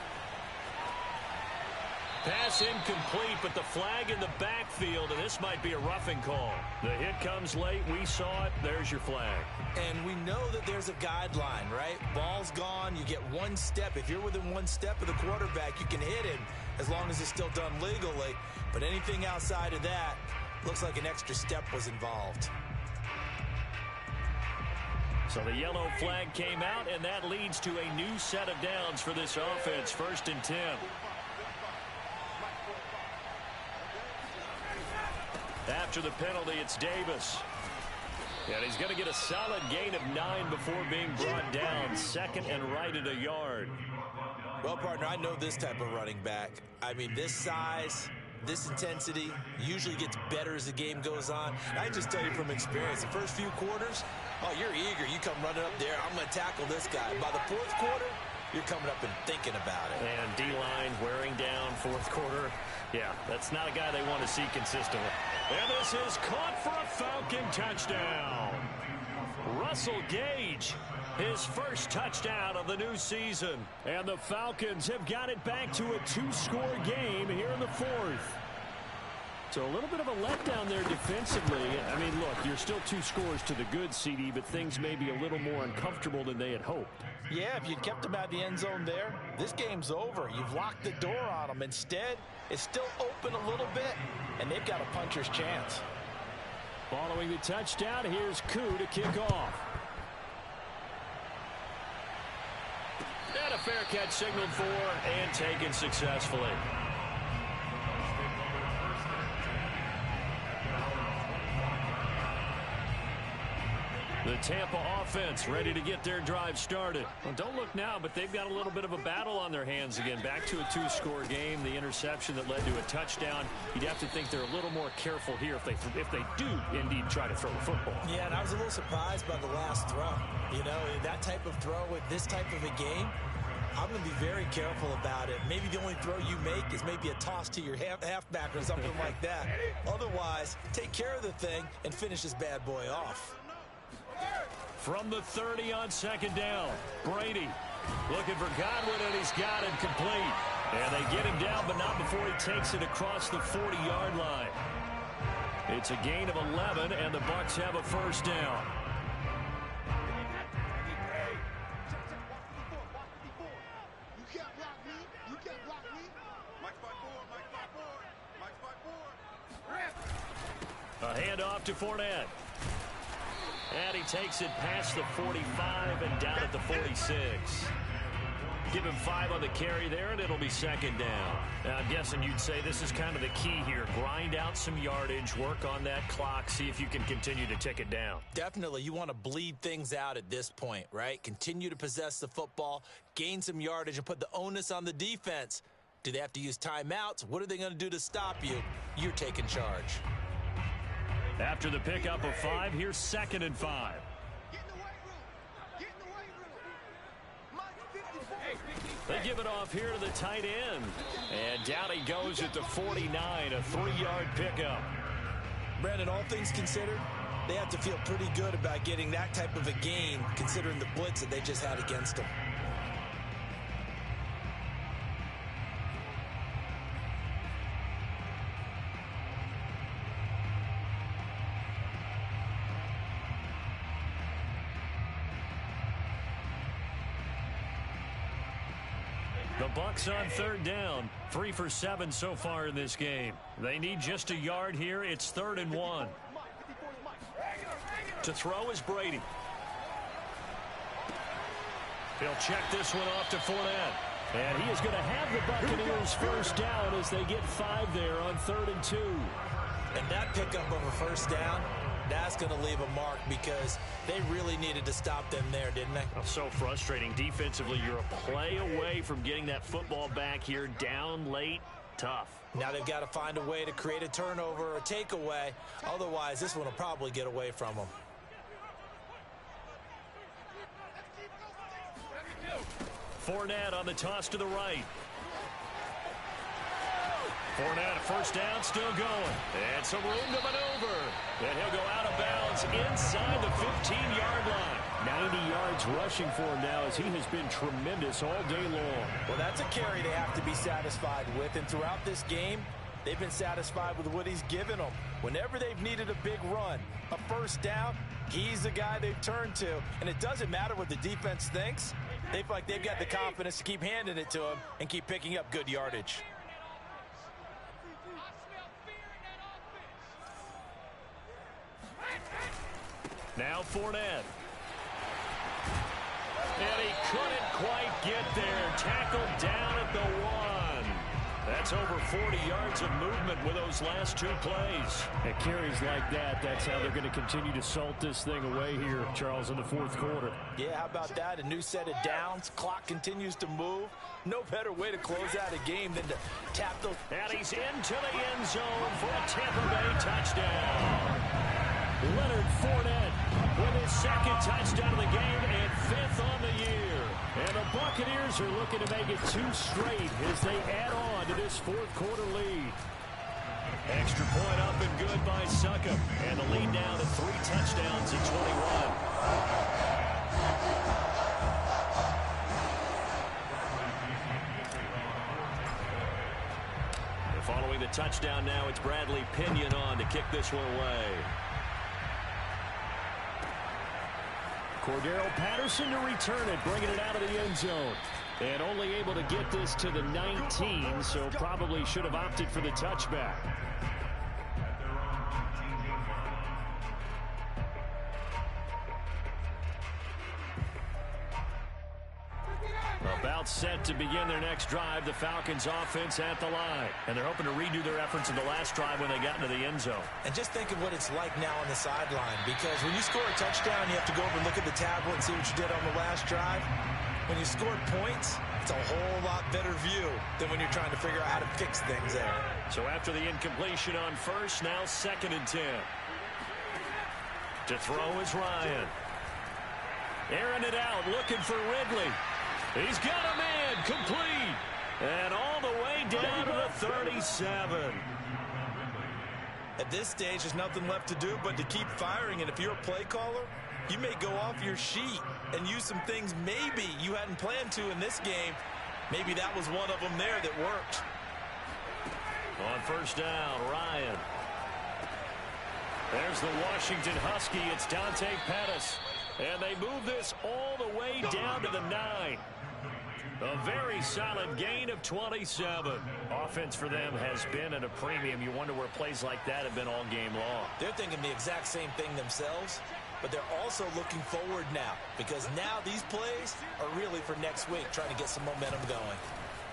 Speaker 2: Pass incomplete, but the flag in the backfield, and this might be a roughing call. The hit comes late. We saw it. There's your flag.
Speaker 3: And we know that there's a guideline, right? Ball's gone. You get 1 step. If you're within 1 step of the quarterback, you can hit him as long as it's still done legally. But anything outside of that, looks like an extra step was involved.
Speaker 2: So the yellow flag came out, and that leads to a new set of downs for this offense. 1st and 10. After the penalty, it's Davis. And he's going to get a solid gain of 9 before being brought down. 2nd and right at a yard.
Speaker 3: Well, partner, I know this type of running back. I mean, this size, this intensity usually gets better as the game goes on. And I just tell you from experience, the first few quarters, oh, you're eager. You come running up there. I'm going to tackle this guy. By the 4th quarter, you're coming up and thinking about it.
Speaker 2: And D-line wearing down 4th quarter. Yeah, that's not a guy they want to see consistently. And this is caught for a Falcon touchdown. Russell Gage, his first touchdown of the new season.
Speaker 5: And the Falcons have got it back to a 2-score game here in the 4th. So a little bit of a letdown there defensively. I mean, look, you're still 2 scores to the good, CD, but things may be a little more uncomfortable than they had hoped.
Speaker 3: Yeah, if you kept them out of the end zone there, this game's over. You've locked the door on them. Instead, it's still open a little bit, and they've got a puncher's chance.
Speaker 5: Following the touchdown, here's Koo to kick off.
Speaker 2: And a fair catch signaled for and taken successfully. The Tampa offense ready to get their drive started. Well, don't look now, but they've got a little bit of a battle on their hands again. Back to a 2-score game. The interception that led to a touchdown. You'd have to think they're a little more careful here if they do indeed try to throw the football.
Speaker 3: Yeah, and I was a little surprised by the last throw. You know, that type of throw with this type of a game, I'm going to be very careful about it. Maybe the only throw you make is maybe a toss to your halfback or something like that. Otherwise, take care of the thing and finish this bad boy off.
Speaker 2: From the 30 on 2nd down, Brady Looking for Godwin, and he's got it complete. And they get him down, but not before he takes it across the 40-yard line. It's a gain of 11, and the Bucs have a first down. A handoff to Fournette. And he takes it past the 45 and down at the 46. Give him 5 on the carry there, and it'll be second down. Now, I'm guessing you'd say this is kind of the key here. Grind out some yardage, work on that clock, see if you can continue to tick it down.
Speaker 3: Definitely. You want to bleed things out at this point, right? Continue to possess the football, gain some yardage, and put the onus on the defense. Do they have to use timeouts? What are they going to do to stop you? You're taking charge.
Speaker 2: After the pickup of 5, here's 2nd and 5. They give it off here to the tight end. And down he goes at the 49, a 3-yard pickup.
Speaker 3: Brandon, all things considered, they have to feel pretty good about getting that type of a gain, considering the blitz that they just had against them.
Speaker 2: The Bucs on 3rd down, 3 for 7 so far in this game. They need just a yard here. It's 3rd and 1. To throw is Brady. He'll check this one off to Fournette.
Speaker 5: And he is going to have the Buccaneers first down as they get 5 there on 3rd and 2.
Speaker 3: And that pickup of a first down, that's going to leave a mark because they really needed to stop them there, didn't they?
Speaker 2: Oh, so frustrating. Defensively, you're a play away from getting that football back here. Down late, tough.
Speaker 3: Now they've got to find a way to create a turnover or a takeaway. Otherwise, this one will probably get away from them.
Speaker 2: Fournette on the toss to the right. Fournette, first down, still going. And some room to maneuver. And he'll go out of bounds inside the 15-yard line.
Speaker 5: 90 yards rushing for him now as he has been tremendous all day long.
Speaker 3: Well, that's a carry they have to be satisfied with. And throughout this game, they've been satisfied with what he's given them. Whenever they've needed a big run, a first down, he's the guy they've turned to. And it doesn't matter what the defense thinks. They feel like they've got the confidence to keep handing it to him and keep picking up good yardage.
Speaker 2: Now Fournette. And he couldn't quite get there. Tackled down at the 1. That's over 40 yards of movement with those last 2 plays.
Speaker 5: At carries like that, that's how they're going to continue to salt this thing away here, Charles, in the 4th quarter.
Speaker 3: Yeah, how about that? A new set of downs. Clock continues to move. No better way to close out a game than to tap those.
Speaker 2: And he's into the end zone for a Tampa Bay touchdown.
Speaker 5: Leonard Fournette
Speaker 2: with his 2nd touchdown of the game and 5th on the year.
Speaker 5: And the Buccaneers are looking to make it 2 straight as they add on to this 4th quarter lead.
Speaker 2: Extra point up and good by Succop. And the lead down to 3 touchdowns at 21. Following the touchdown now, it's Bradley Pinion on to kick this one away.
Speaker 5: Cordero Patterson to return it, bringing it out of the end zone. And only able to get this to the 19, so probably should have opted for the touchback.
Speaker 2: About set to begin their next drive, the Falcons offense at the line. And they're hoping to redo their efforts in the last drive when they got into the end zone.
Speaker 3: And just think of what it's like now on the sideline, because when you score a touchdown, you have to go over and look at the tablet and see what you did on the last drive. When you scored points, it's a whole lot better view than when you're trying to figure out how to fix things there.
Speaker 2: So after the incompletion on first, now 2nd and 10. To throw is Ryan. Airing it out, looking for Ridley. He's got a man, complete. And all the way down to the 37.
Speaker 3: At this stage, there's nothing left to do but to keep firing. And if you're a play caller, you may go off your sheet and use some things maybe you hadn't planned to in this game. Maybe that was one of them there that worked.
Speaker 2: On first down, Ryan. There's the Washington Husky. It's Dante Pettis. And they move this all the way down to the 9. A very solid gain of 27. Offense for them has been at a premium. You wonder where plays like that have been all game long.
Speaker 3: They're thinking the exact same thing themselves, but they're also looking forward now because now these plays are really for next week, trying to get some momentum going.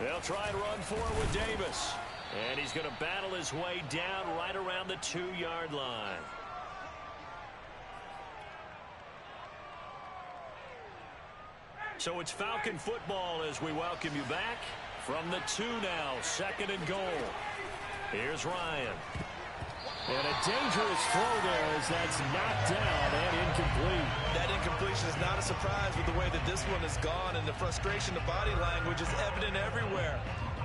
Speaker 2: They'll try and run forward with Davis. And he's going to battle his way down right around the 2-yard line. So it's Falcon football as we welcome you back from the 2 now, 2nd and goal. Here's Ryan.
Speaker 5: And a dangerous throw there as that's knocked down and incomplete.
Speaker 3: That incompletion is not a surprise with the way that this one has gone, and the frustration, the body language is evident everywhere.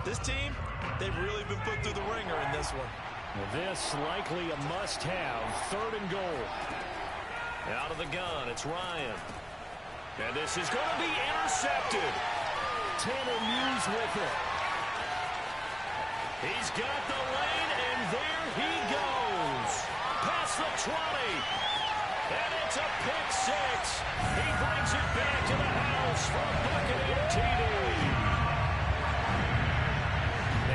Speaker 3: This team, they've really been put through the ringer in this one.
Speaker 5: Well, this likely a must-have, 3rd and goal.
Speaker 2: Out of the gun, it's Ryan. And this is going to be intercepted.
Speaker 5: Tanner Muse with it.
Speaker 2: He's got the lane, and there he goes. Past the 20. And it's a pick 6. He brings it back to the house for a Buccaneer TD.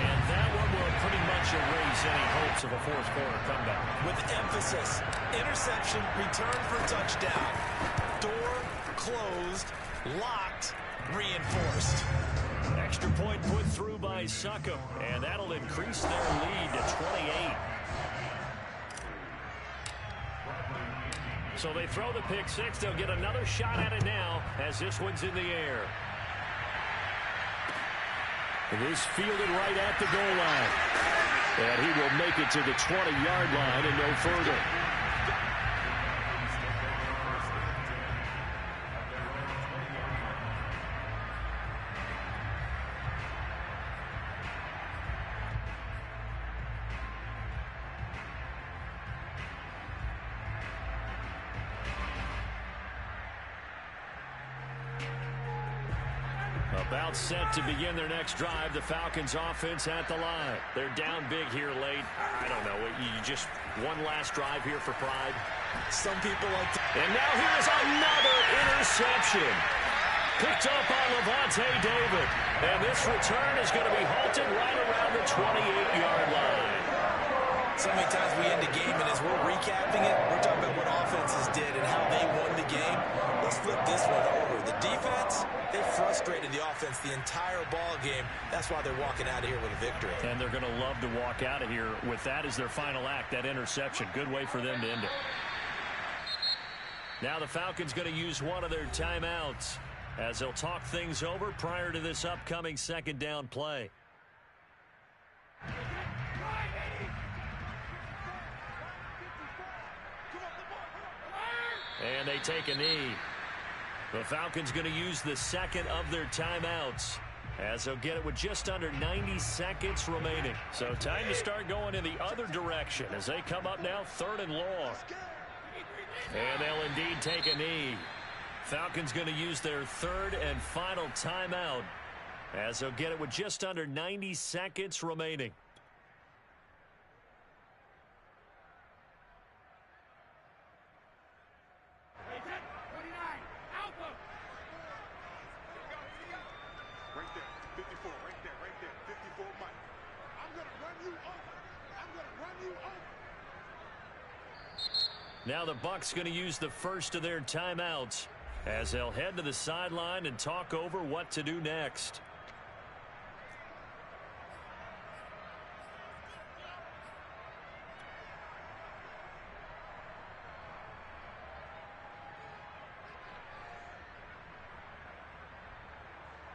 Speaker 2: And that one will pretty much erase any hopes of a fourth-quarter comeback.
Speaker 3: With emphasis, interception, return for touchdown. Door closed, locked, reinforced.
Speaker 2: Extra point put through by Succop, and that'll increase their lead to 28. So they throw the pick 6. They'll get another shot at it now as this one's in the air.
Speaker 5: And this fielded right at the goal line. And he will make it to the 20-yard line and no further.
Speaker 2: About set to begin their next drive. The Falcons offense at the line. They're down big here late. I don't know. You just one last drive here for pride.
Speaker 3: Some people like to.
Speaker 2: And now here's another interception. Picked up by Levante David. And this return is going to be halted right around the 28-yard line.
Speaker 3: So many times we end the game, and as we're recapping it, we're talking about what offenses did and how they won the game. Let's flip this one over. The defense, they frustrated the offense the entire ball game. That's why they're walking out of here with a victory.
Speaker 2: And they're going to love to walk out of here with that as their final act, that interception. Good way for them to end it. Now the Falcons going to use one of their timeouts as they'll talk things over prior to this upcoming 2nd down play. And they take a knee. The Falcons going to use the 2nd of their timeouts as they'll get it with just under 90 seconds remaining. So time to start going in the other direction as they come up now 3rd and long. And they'll indeed take a knee. Falcons going to use their 3rd and final timeout as they'll get it with just under 90 seconds remaining. Now the Bucs going to use the first of their timeouts as they'll head to the sideline and talk over what to do next.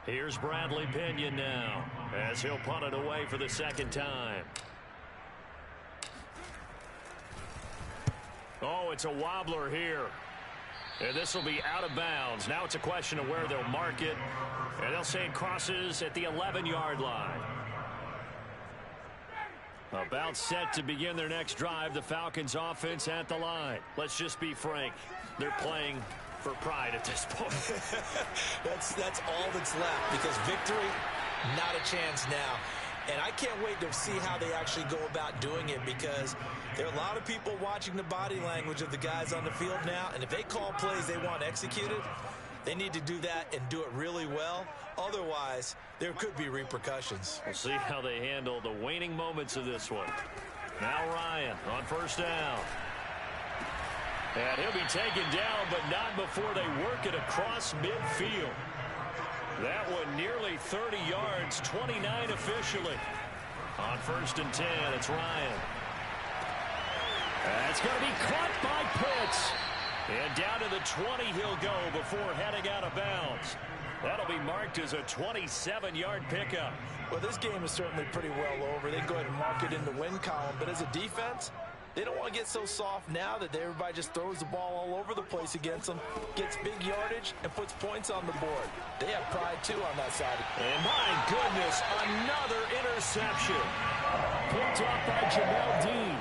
Speaker 2: Here's Bradley Pinion now as he'll punt it away for the 2nd time. Oh, it's a wobbler here. And this will be out of bounds. Now it's a question of where they'll mark it. And they'll say it crosses at the 11-yard line. About set to begin their next drive. The Falcons offense at the line. Let's just be frank. They're playing for pride at this point.
Speaker 3: That's all that's left, because victory, not a chance now. And I can't wait to see how they actually go about doing it, because there are a lot of people watching the body language of the guys on the field now. And if they call plays they want executed, they need to do that and do it really well. Otherwise, there could be repercussions.
Speaker 2: We'll see how they handle the waning moments of this one. Now Ryan on first down. And he'll be taken down, but not before they work it across midfield. That one nearly 30 yards, 29 officially. On first and 10, it's Ryan. That's going to be caught by Pitts. And down to the 20 he'll go before heading out of bounds. That'll be marked as a 27-yard pickup.
Speaker 3: Well, this game is certainly pretty well over. They can go ahead and mark it in the win column. But as a defense, they don't want to get so soft now that everybody just throws the ball all over the place against them, gets big yardage, and puts points on the board. They have pride, too, on that side.
Speaker 2: And my goodness, another interception. Picked off by Jamel Dean.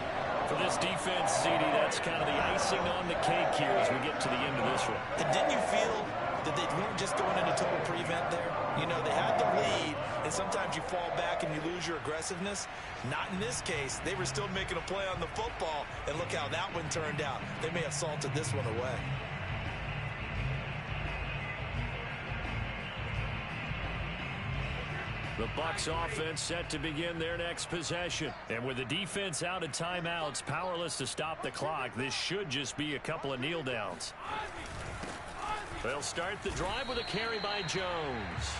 Speaker 2: For this defense, CD, that's kind of the icing on the cake here as we get to the end of this one.
Speaker 3: And didn't you feel that they weren't just going into total prevent there? You know, they had the lead, and sometimes you fall back and you lose your aggressiveness. Not in this case. They were still making a play on the football, and look how that one turned out. They may have salted this one away.
Speaker 2: The Bucs offense set to begin their next possession. And with the defense out of timeouts, powerless to stop the clock, this should just be a couple of kneel downs. They'll start the drive with a carry by Jones.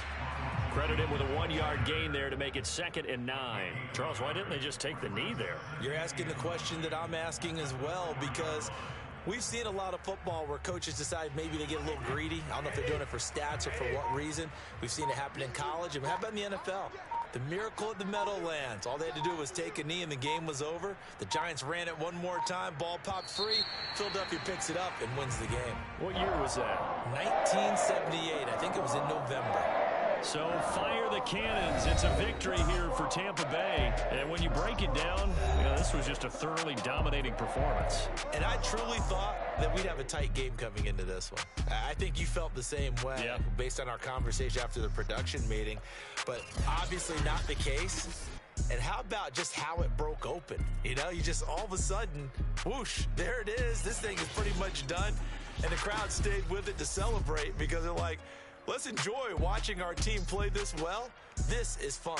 Speaker 2: Credit him with a 1-yard gain there to make it 2nd and 9. Charles, why didn't they just take the knee there?
Speaker 3: You're asking the question that I'm asking as well, because we've seen a lot of football where coaches decide maybe they get a little greedy. I don't know if they're doing it for stats or for what reason. We've seen it happen in college, and how about in the NFL? The miracle at the Meadowlands. All they had to do was take a knee and the game was over. The Giants ran it one more time. Ball popped free. Philadelphia picks it up and wins the game.
Speaker 2: What year was that?
Speaker 3: 1978. I think it was in November.
Speaker 2: So fire the cannons. It's a victory here for Tampa Bay. And when you break it down, you know, this was just a thoroughly dominating performance.
Speaker 3: And I truly thought that we'd have a tight game coming into this one. I think you felt the same way based on our conversation after the production meeting. But obviously not the case. And how about just how it broke open? You know, you just all of a sudden, whoosh, there it is. This thing is pretty much done. And the crowd stayed with it to celebrate, because they're like, let's enjoy watching our team play this well. This is fun.